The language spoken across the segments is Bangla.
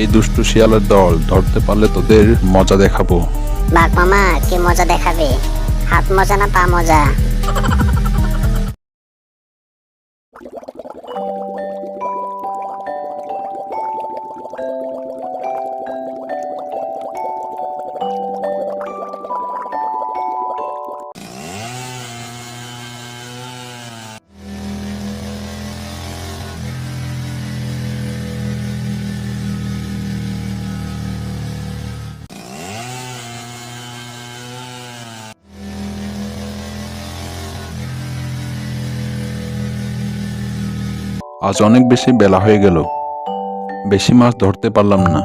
এই দুষ্টু শিয়ালের দল ধরতে পারলে তোদের মজা দেখাবো। বাঘ মামা কি মজা দেখাবে? হাত মজা না পা মজা? আজ অনেক বেশি বেলা হয়ে গেল, বেশি মাছ ধরতে পারলাম না।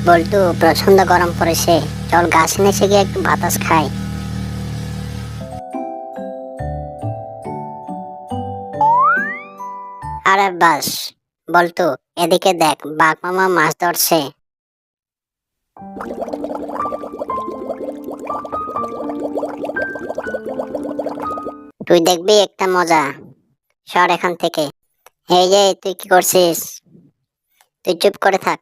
বল্টু প্রচন্ড গরম পড়েছে, চল গাছ নিচে গিয়ে একটু বাতাস খাই। আরে বাস বল্টু, এদিকে দেখ, বাঘ মামা মাছ ধরছে। তুই দেখবি একটা মজা, সর এখান থেকে। এই যে তুই কি করছিস? তুই চুপ করে থাক।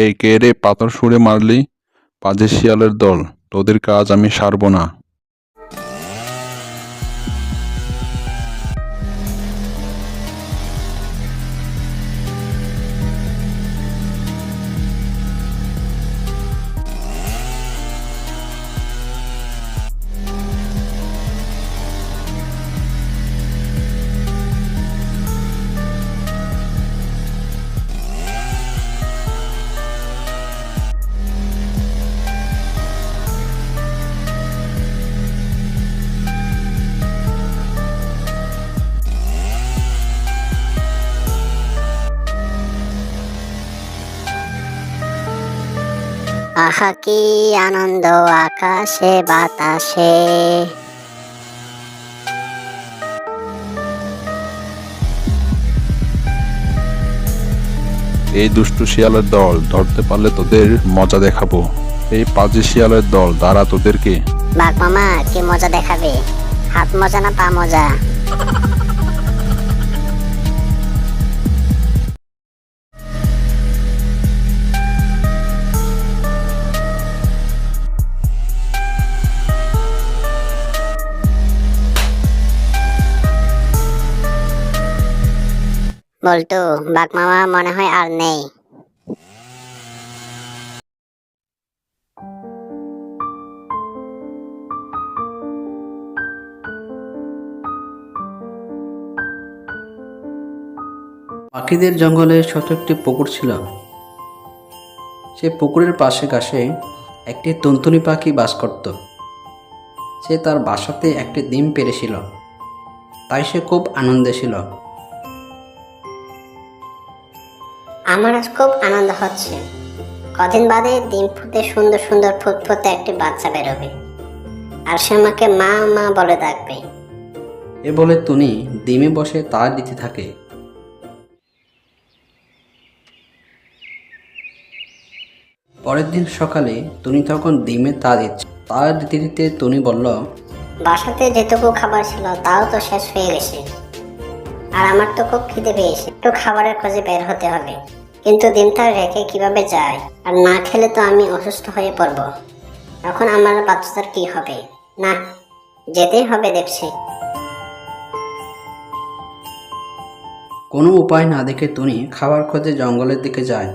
এই কে রে, পাথর ছুঁড়ে মারলি? পাজে শিয়ালের দল, তোদের কাজ আমি সারবো না। আহা কি আনন্দ আকাশে বাতাসে। এই দুষ্টু শিয়ালের দল ধরতে পারলে তোদের মজা দেখাবো। এই পাজে শিয়ালের দল, দাঁড়া তোদেরকে। বাঘ মামা কি মজা দেখাবে? হাত মজা না পা মজা? বল্টু, বাঘ মামা মনে হয় আর নেই। পাখিদের জঙ্গলে ছোট একটি পুকুর ছিল। সে পুকুরের পাশে ঘাসে একটি টুনটুনি পাখি বাস করত। সে তার বাসাতে একটি ডিম পেড়েছিল, তাই সে খুব আনন্দে ছিল। আমার আজ খুব আনন্দ হচ্ছে, কদিন বাদে ডিম ফুটে সুন্দর সুন্দর ফুটফুটে একটি বাচ্চা বেরোবে, আর সে আমাকে মা মা বলে ডাকবে। এ বলে টুনি ডিমে বসে তার দিতে থাকে। পরের দিন সকালে টুনি তখন ডিমে তা দিচ্ছে। তার দিতে দিতে টুনি বলল, বাসাতে যেটুকু খাবার ছিল তাও তো শেষ হয়ে গেছে, আর আমার তো খুব খিদে পেয়েছে, একটু খাবারের খোঁজে বের হতে হবে। কিন্তু ডিমটা রেখে কিভাবে যায়? আর না খেলে তো আমি অসুস্থ হয়ে পড়ব। এখন আমার বাচ্চাটার কি হবে? না, যেতেই হবে দেখছি। কোনো উপায় না দেখে টুনি খাবার খোঁজে জঙ্গলের দিকে যায়।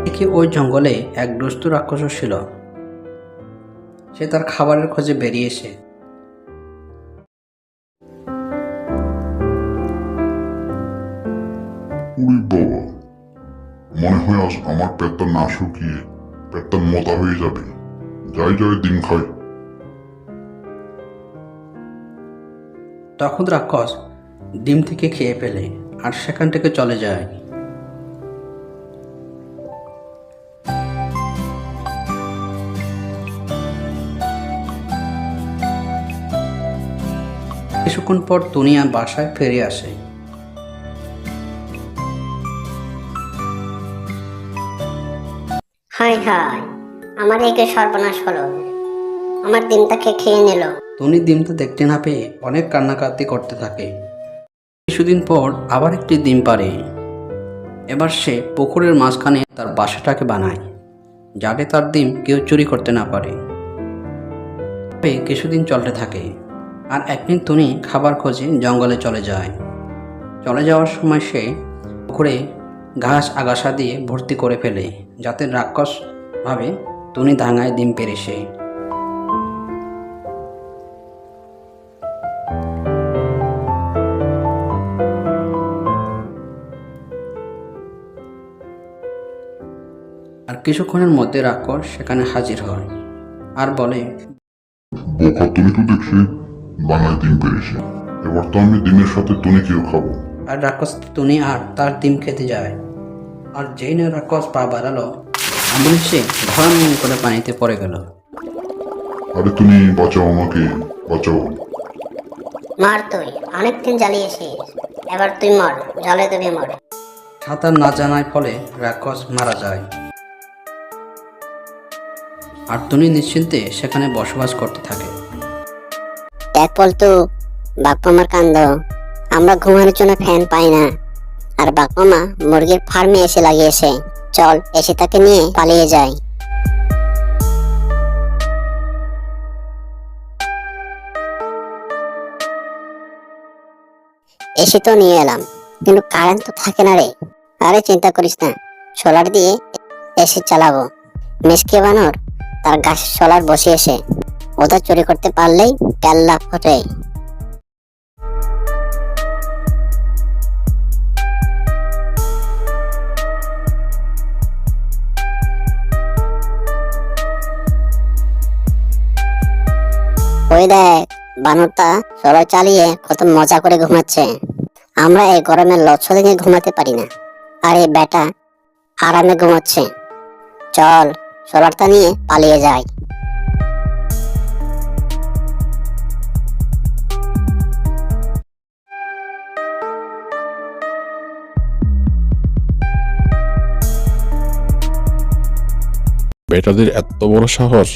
দেখি ওই জঙ্গলে এক দুষ্টু রাক্ষস ছিল। সে তার খাবারের খোঁজে বেরিয়েছে। উই বাবা, মনে হয় আজ আমার পেটটা না শুকিয়ে পেটটা মোটা হয়ে যাবে। যাই যাই ডিম খাই। তখন রাক্ষস ডিম থেকে খেয়ে ফেলে আর সেখান থেকে চলে যায়। কিছুক্ষণ পর দুনিয়া বাসায় ফিরে আসে। হায় হায়, আমার একে সর্বনাশ হলো, আমার ডিমটাকে খেয়ে নিল। টুনি ডিমটা দেখতে না পেয়ে অনেক কান্নাকাটি করতে থাকে। কিছুদিন পর আবার একটি ডিম পাড়ে। এবার সে পুকুরের মাঝখানে তার বাসাটাকে বানায়, যাতে তার ডিম কেউ চুরি করতে না পারে। তবে কিছুদিন চলতে থাকে, আর একদিন টুনি খাবার খোঁজে জঙ্গলে চলে যায়। চলে যাওয়ার সময় সে পুকুরে ঘাস আগাছা দিয়ে ভর্তি করে ফেলে, যাতে রাক্ষস ভাবে টুনি ডাঙায় ডিম পেরেছে। আর কিছুক্ষণের মধ্যে রাক্ষস সেখানে হাজির হয় আর বলে, বোকা তুমি তো দেখছি বানায় ডিম পেরেছে, এবার তো আমি ডিমের সাথে টুনিকেও খাবো। আর রাক্ষস টুনি আর তার ডিম খেতে যায়। আর যেই না রাক্ষস পা বাড়ালো, এমন সে ধরাম করে পানিতে পড়ে গেল। আরে তুমি বাঁচাও, আমাকে বাঁচাও। মর তুই, অনেকদিন জ্বালিয়েছিস, এবার তুই মর, জলে ডুবে মর। সাঁতার না জানার ফলে রাক্ষস মারা যায়। আর টুনি নিশ্চিন্তে সেখানে বসবাস করতে থাকে। দেখ পল্টু, বাপ্পামার কান্দ, আমরা ঘুমানোর জন্য ফ্যান পাই না, আর বাপ্পামা মুরগির ফার্মে এসে লাগিয়েছে। চল এসে তাকে নিয়ে পালিয়ে যাই। এসে তো নিয়ে এলাম, কিন্তু কারেন্ট তো থাকে না রে। আরে চিন্তা করিস না, সোলার দিয়ে এসে চালাবো। মিসকে বানর তার গাছের সোলার বসিয়েছে, ওটা চুরি করতে পারলেই পেল্লা ফোটে। ওই দেখ, বানরটা সোলার চালিয়ে কত মজা করে ঘুমাচ্ছে। আমরা এই গরমে লচ্ছদিনে ঘুমাতে পারি না, আর এই বেটা আরামে ঘুমাচ্ছে। চল সোলারটা নিয়ে পালিয়ে যাই। বেটাদের এত বড় সাহস,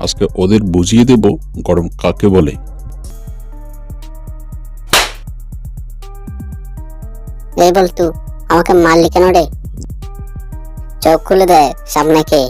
আজকে ওদের বুঝিয়ে দেব গরম কাকে বলে। এই বলতু, আমাকে মারলি কেন রে? চোখ খুলে দেখ সামনে কে।